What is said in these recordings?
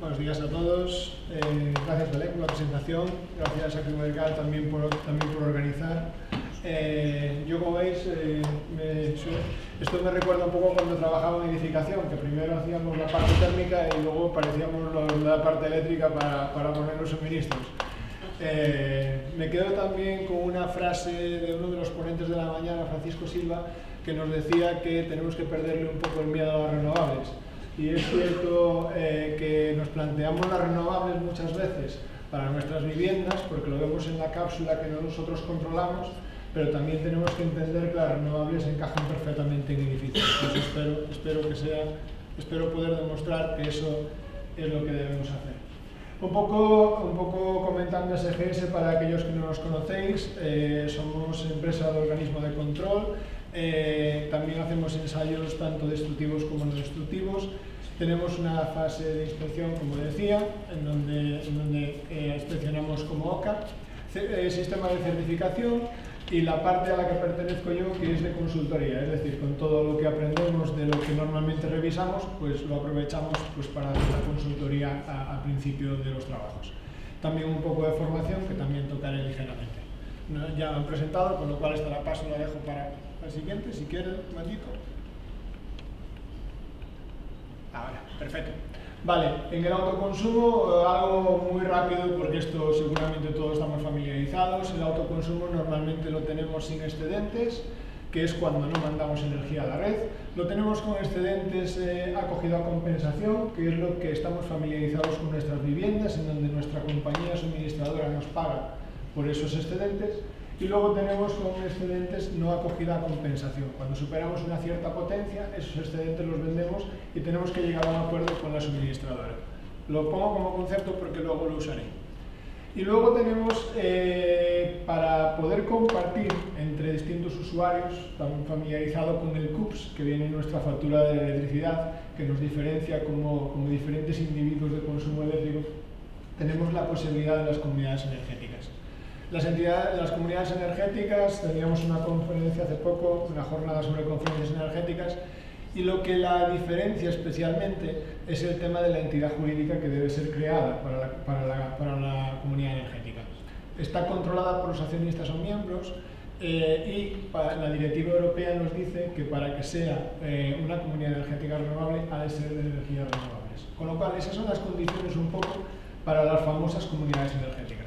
Buenos días a todos. Gracias, Belén, por la presentación. Gracias a Climavercal también por organizar. Yo, como veis, esto me recuerda un poco cuando trabajaba en edificación, que primero hacíamos la parte térmica y luego parecíamos la parte eléctrica para poner los suministros. Me quedo también con una frase de uno de los ponentes de la mañana, Francisco Silva, que nos decía que tenemos que perderle un poco el miedo a las renovables. Y es cierto que nos planteamos las renovables muchas veces para nuestras viviendas, porque lo vemos en la cápsula que nosotros controlamos, pero también tenemos que entender que las renovables encajan perfectamente en edificios. Entonces espero poder demostrar que eso es lo que debemos hacer. Un poco comentando SGS para aquellos que no nos conocéis, somos empresa de organismo de control. También hacemos ensayos tanto destructivos como no destructivos. Tenemos una fase de inspección, como decía, en donde inspeccionamos como OCA, sistema de certificación, y la parte a la que pertenezco yo, que es de consultoría, es decir, con todo lo que aprendemos de lo que normalmente revisamos, pues lo aprovechamos pues, para hacer la consultoría al principio de los trabajos. También un poco de formación, que también tocaré ligeramente. Ya lo han presentado, con lo cual esta la paso, la dejo para la siguiente, si quiere, maldito. Ahora, perfecto. Vale, en el autoconsumo, algo muy rápido, porque esto seguramente todos estamos familiarizados. El autoconsumo normalmente lo tenemos sin excedentes, que es cuando no mandamos energía a la red. Lo tenemos con excedentes acogido a compensación, que es lo que estamos familiarizados con nuestras viviendas, en donde nuestra compañía suministradora nos paga por esos excedentes. Y luego tenemos con excedentes no acogida a compensación. Cuando superamos una cierta potencia, esos excedentes los vendemos y tenemos que llegar a un acuerdo con la suministradora. Lo pongo como concepto porque luego lo usaré. Y luego tenemos, para poder compartir entre distintos usuarios, también familiarizado con el CUPS, que viene en nuestra factura de electricidad, que nos diferencia como diferentes individuos de consumo eléctrico, tenemos la posibilidad de las comunidades energéticas. Las comunidades energéticas, teníamos una conferencia hace poco, una jornada sobre conferencias energéticas, y lo que la diferencia especialmente es el tema de la entidad jurídica que debe ser creada para la comunidad energética. Está controlada por los accionistas o miembros y la directiva europea nos dice que para que sea una comunidad energética renovable ha de ser de energías renovables. Con lo cual, esas son las condiciones un poco para las famosas comunidades energéticas.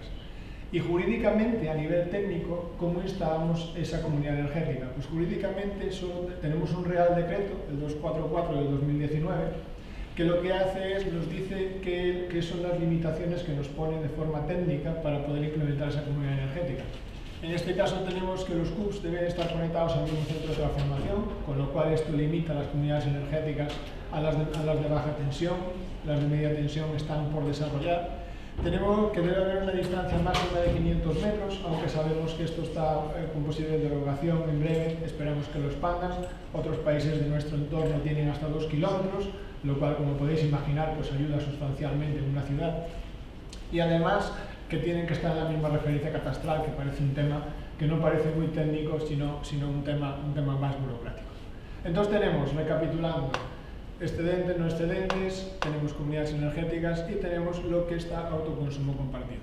Y jurídicamente, a nivel técnico, ¿cómo instalamos esa comunidad energética? Pues jurídicamente tenemos un Real Decreto, el 244 del 2019, que lo que hace es, nos dice qué son las limitaciones que nos pone de forma técnica para poder implementar esa comunidad energética. En este caso tenemos que los CUPS deben estar conectados al mismo centro de transformación, con lo cual esto limita las comunidades energéticas a las de baja tensión. Las de media tensión están por desarrollar. Tenemos que debe haber una distancia máxima de 500 metros, aunque sabemos que esto está con posible derogación en breve, esperamos que lo expandan. Otros países de nuestro entorno tienen hasta 2 kilómetros, lo cual, como podéis imaginar, pues ayuda sustancialmente en una ciudad. Y además que tienen que estar en la misma referencia catastral, que parece un tema que no parece muy técnico, sino un tema más burocrático. Entonces tenemos, recapitulando, excedentes, no excedentes, tenemos comunidades energéticas y tenemos lo que está autoconsumo compartido.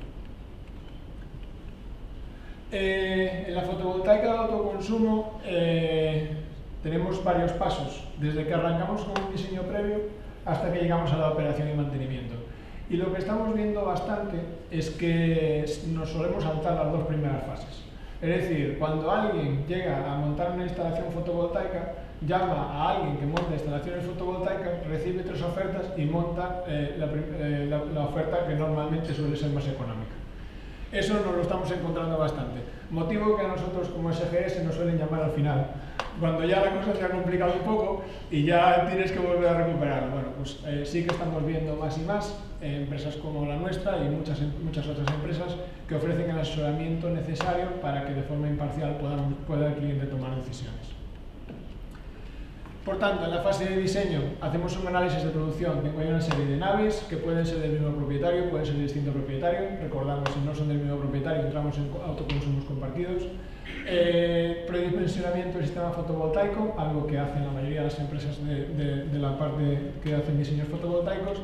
En la fotovoltaica de autoconsumo tenemos varios pasos, desde que arrancamos con un diseño previo hasta que llegamos a la operación y mantenimiento. Y lo que estamos viendo bastante es que nos solemos saltar las 2 primeras fases. Es decir, cuando alguien llega a montar una instalación fotovoltaica, llama a alguien que monta instalaciones fotovoltaicas, recibe 3 ofertas y monta la oferta que normalmente suele ser más económica. Eso nos lo estamos encontrando bastante. Motivo que a nosotros como SGS nos suelen llamar al final, cuando ya la cosa se ha complicado un poco y ya tienes que volver a recuperarlo. Bueno, pues sí que estamos viendo más y más empresas como la nuestra y muchas otras empresas que ofrecen el asesoramiento necesario para que de forma imparcial pueda el cliente tomar decisiones. Por tanto, en la fase de diseño hacemos un análisis de producción. Tengo ahí una serie de naves que pueden ser del mismo propietario, pueden ser de distinto propietario. Recordamos, si no son del mismo propietario, entramos en autoconsumos compartidos. Predimensionamiento del sistema fotovoltaico, algo que hacen la mayoría de las empresas de la parte que hacen diseños fotovoltaicos.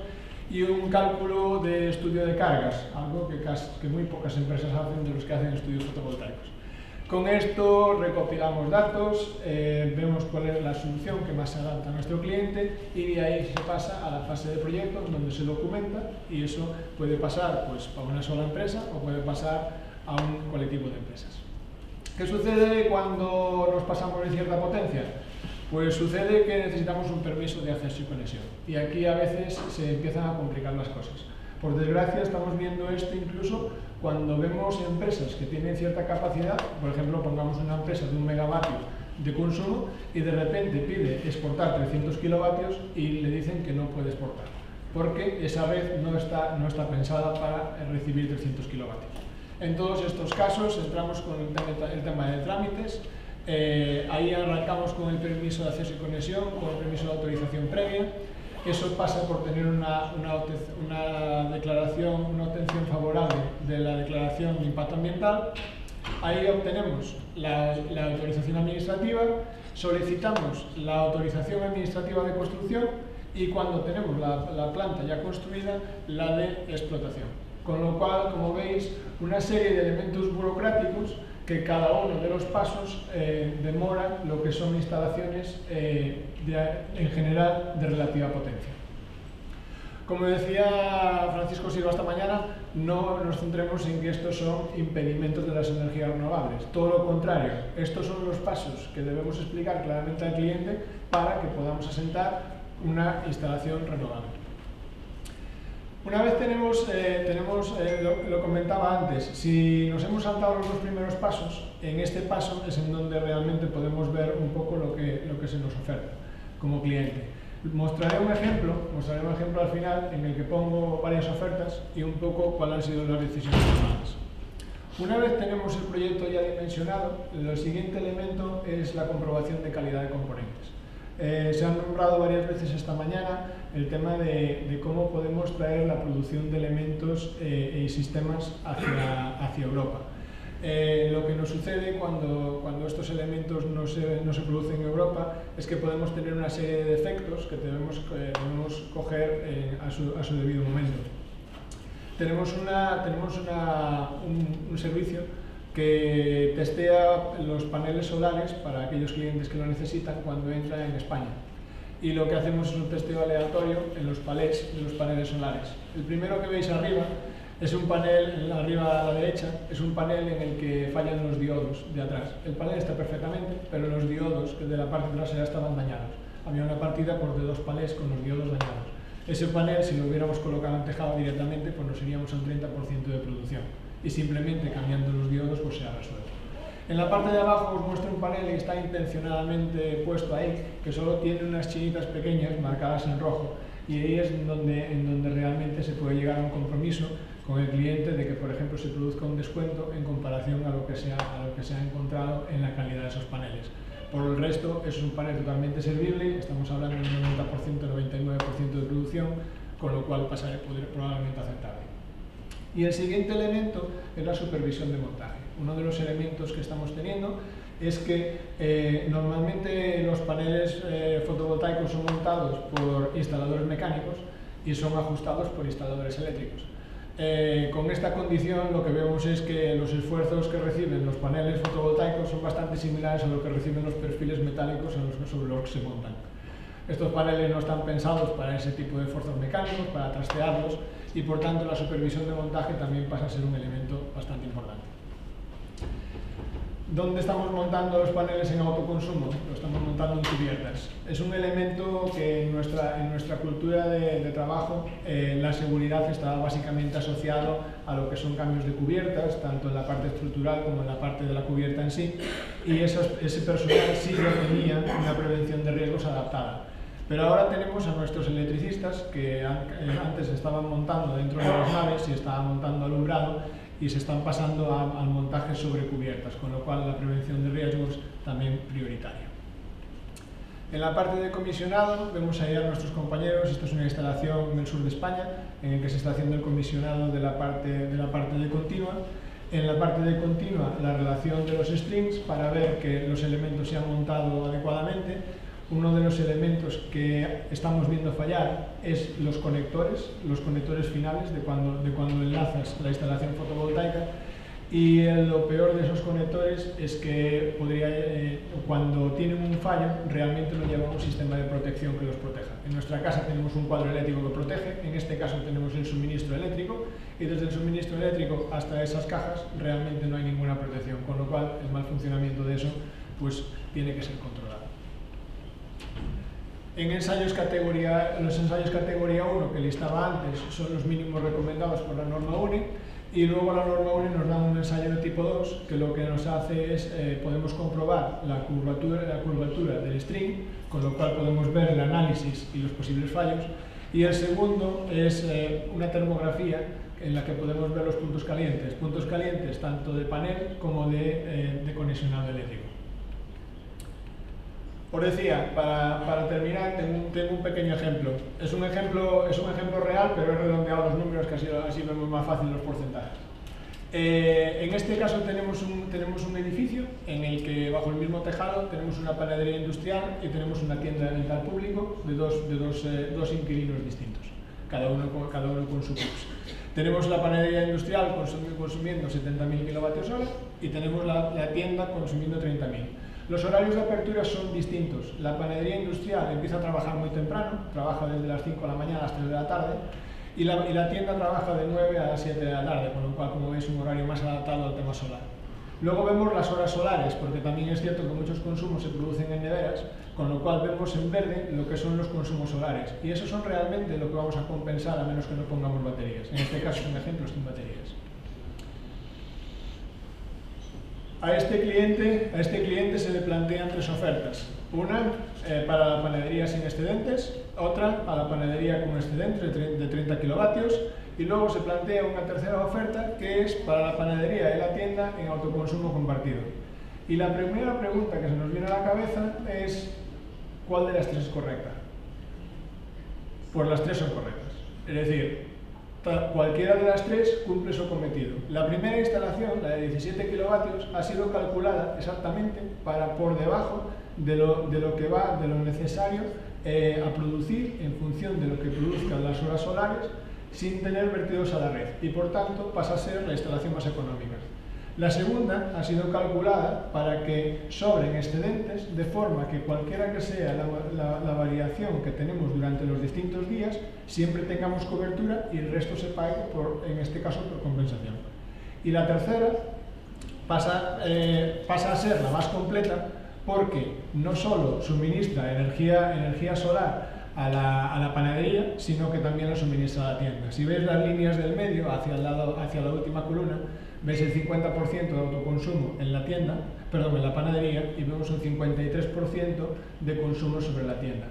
y un cálculo de estudio de cargas, algo que muy pocas empresas hacen de los que hacen estudios fotovoltaicos. Con esto recopilamos datos, vemos cuál es la solución que más se adapta a nuestro cliente y de ahí se pasa a la fase de proyecto donde se documenta, y eso puede pasar pues, a una sola empresa o puede pasar a un colectivo de empresas. ¿Qué sucede cuando nos pasamos de cierta potencia? Pues sucede que necesitamos un permiso de acceso y conexión, y aquí a veces se empiezan a complicar las cosas. Por desgracia estamos viendo esto incluso cuando vemos empresas que tienen cierta capacidad, por ejemplo pongamos una empresa de 1 megavatio de consumo y de repente pide exportar 300 kilovatios y le dicen que no puede exportar, porque esa red no está pensada para recibir 300 kilovatios. En todos estos casos entramos con el tema de trámites. Ahí arrancamos con el permiso de acceso y conexión, con el permiso de autorización previa. Eso pasa por tener una declaración, una obtención favorable de la declaración de impacto ambiental. Ahí obtenemos la autorización administrativa, solicitamos la autorización administrativa de construcción y cuando tenemos la planta ya construida, la de explotación. Con lo cual, como veis, una serie de elementos burocráticos que cada uno de los pasos demora lo que son instalaciones en general de relativa potencia. Como decía Francisco Silva esta mañana, no nos centremos en que estos son impedimentos de las energías renovables. Todo lo contrario, estos son los pasos que debemos explicar claramente al cliente para que podamos asentar una instalación renovable. Una vez lo comentaba antes, si nos hemos saltado los dos primeros pasos, en este paso es en donde realmente podemos ver un poco lo que se nos oferta como cliente. Mostraré un ejemplo al final en el que pongo varias ofertas y un poco cuáles han sido las decisiones tomadas. Una vez tenemos el proyecto ya dimensionado, el siguiente elemento es la comprobación de calidad de componentes. Se han nombrado varias veces esta mañana el tema de cómo podemos traer la producción de elementos y sistemas hacia Europa. Lo que nos sucede cuando estos elementos no se producen en Europa es que podemos tener una serie de defectos que debemos coger a su debido momento. Tenemos un servicio que testea los paneles solares para aquellos clientes que lo necesitan cuando entran en España. Y lo que hacemos es un testeo aleatorio en los palés de los paneles solares. El primero que veis arriba es un panel, arriba a la derecha, es un panel en el que fallan los diodos de atrás. El panel está perfectamente, pero los diodos de la parte trasera estaban dañados. Había una partida por de 2 palés con los diodos dañados. Ese panel, si lo hubiéramos colocado en tejado directamente, pues nos iríamos a un 30% de producción. Y simplemente cambiando los diodos pues se ha resuelto. En la parte de abajo os muestro un panel que está intencionadamente puesto ahí, que solo tiene unas chinitas pequeñas marcadas en rojo, y ahí es en donde realmente se puede llegar a un compromiso con el cliente de que, por ejemplo, se produzca un descuento en comparación a lo que se ha encontrado en la calidad de esos paneles. Por el resto, es un panel totalmente servible, estamos hablando de un 90%, 99% de producción, con lo cual pasaré probablemente aceptable. Y el siguiente elemento es la supervisión de montaje. Uno de los elementos que estamos teniendo es que normalmente los paneles fotovoltaicos son montados por instaladores mecánicos y son ajustados por instaladores eléctricos. Con esta condición lo que vemos es que los esfuerzos que reciben los paneles fotovoltaicos son bastante similares a lo que reciben los perfiles metálicos sobre los que se montan. Estos paneles no están pensados para ese tipo de esfuerzos mecánicos, para trastearlos, y por tanto la supervisión de montaje también pasa a ser un elemento bastante importante. ¿Dónde estamos montando los paneles en autoconsumo? Lo estamos montando en cubiertas. Es un elemento que en nuestra cultura de trabajo la seguridad está básicamente asociado a lo que son cambios de cubiertas, tanto en la parte estructural como en la parte de la cubierta en sí, y ese personal sí ya tenía una prevención de riesgos adaptada. Pero ahora tenemos a nuestros electricistas que antes estaban montando dentro de las naves y estaban montando alumbrado y se están pasando al montaje sobre cubiertas, con lo cual la prevención de riesgos también prioritaria. En la parte de comisionado vemos ahí a nuestros compañeros. Esta es una instalación en el sur de España en el que se está haciendo el comisionado de la parte de continua. En la parte de continua, la relación de los strings para ver que los elementos se han montado adecuadamente. uno de los elementos que estamos viendo fallar es los conectores finales de cuando enlazas la instalación fotovoltaica. Y lo peor de esos conectores es que cuando tienen un fallo, realmente no llevan un sistema de protección que los proteja. En nuestra casa tenemos un cuadro eléctrico que protege, en este caso tenemos el suministro eléctrico, y desde el suministro eléctrico hasta esas cajas realmente no hay ninguna protección, con lo cual el mal funcionamiento de eso pues tiene que ser controlado. En los ensayos categoría 1 que listaba antes son los mínimos recomendados por la norma UNE, y luego la norma UNE nos da un ensayo de tipo 2 que lo que nos hace es, podemos comprobar la curvatura del string, con lo cual podemos ver el análisis y los posibles fallos, y el segundo es una termografía en la que podemos ver los puntos calientes tanto de panel como de conexionado eléctrico. Os decía, para terminar, tengo un pequeño ejemplo. Es un ejemplo real, pero he redondeado los números, que así vemos más fácil los porcentajes. En este caso tenemos un edificio en el que bajo el mismo tejado tenemos una panadería industrial y tenemos una tienda de venta al público de dos inquilinos distintos, cada uno con su plus. Tenemos la panadería industrial consumiendo 70.000 kWh y tenemos la tienda consumiendo 30.000. Los horarios de apertura son distintos. La panadería industrial empieza a trabajar muy temprano, trabaja desde las 5 de la mañana a las 3 de la tarde, y la tienda trabaja de 9 a las 7 de la tarde, con lo cual, como veis, un horario más adaptado al tema solar. Luego vemos las horas solares, porque también es cierto que muchos consumos se producen en neveras, con lo cual vemos en verde lo que son los consumos solares. Y esos son realmente lo que vamos a compensar, a menos que no pongamos baterías. En este caso, un ejemplo, sin baterías. A este cliente se le plantean tres ofertas. Una para la panadería sin excedentes, otra para la panadería con excedentes de 30 kilovatios, y luego se plantea una tercera oferta que es para la panadería y la tienda en autoconsumo compartido. Y la primera pregunta que se nos viene a la cabeza es ¿cuál de las tres es correcta? Pues las tres son correctas. Es decir, cualquiera de las tres cumple su cometido. La primera instalación, la de 17 kilovatios, ha sido calculada exactamente por debajo de lo necesario a producir en función de lo que produzcan las horas solares sin tener vertidos a la red, y por tanto pasa a ser la instalación más económica. La segunda ha sido calculada para que sobren excedentes, de forma que cualquiera que sea la variación que tenemos durante los distintos días, siempre tengamos cobertura y el resto se pague, en este caso, por compensación. Y la tercera pasa a ser la más completa, porque no solo suministra energía solar a la panadería, sino que también la suministra a la tienda. Si veis las líneas del medio, hacia la última columna, veis el 50% de autoconsumo en la panadería, y vemos un 53% de consumo sobre la tienda.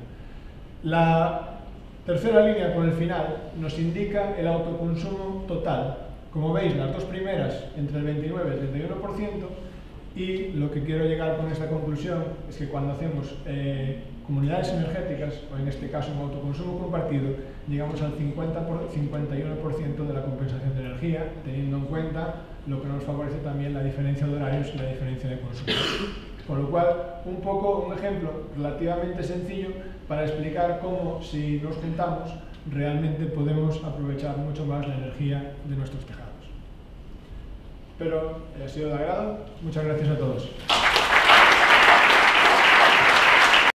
La tercera línea por el final nos indica el autoconsumo total. Como veis, las dos primeras entre el 29 y el 31%, y lo que quiero llegar con esta conclusión es que cuando hacemos comunidades energéticas, o en este caso un autoconsumo compartido, llegamos al 51% de la compensación de energía, teniendo en cuenta lo que nos favorece también la diferencia de horarios y la diferencia de consumo. Con lo cual, un ejemplo relativamente sencillo para explicar cómo, si nos juntamos, realmente podemos aprovechar mucho más la energía de nuestros tejados. Espero que haya sido de agrado. Muchas gracias a todos.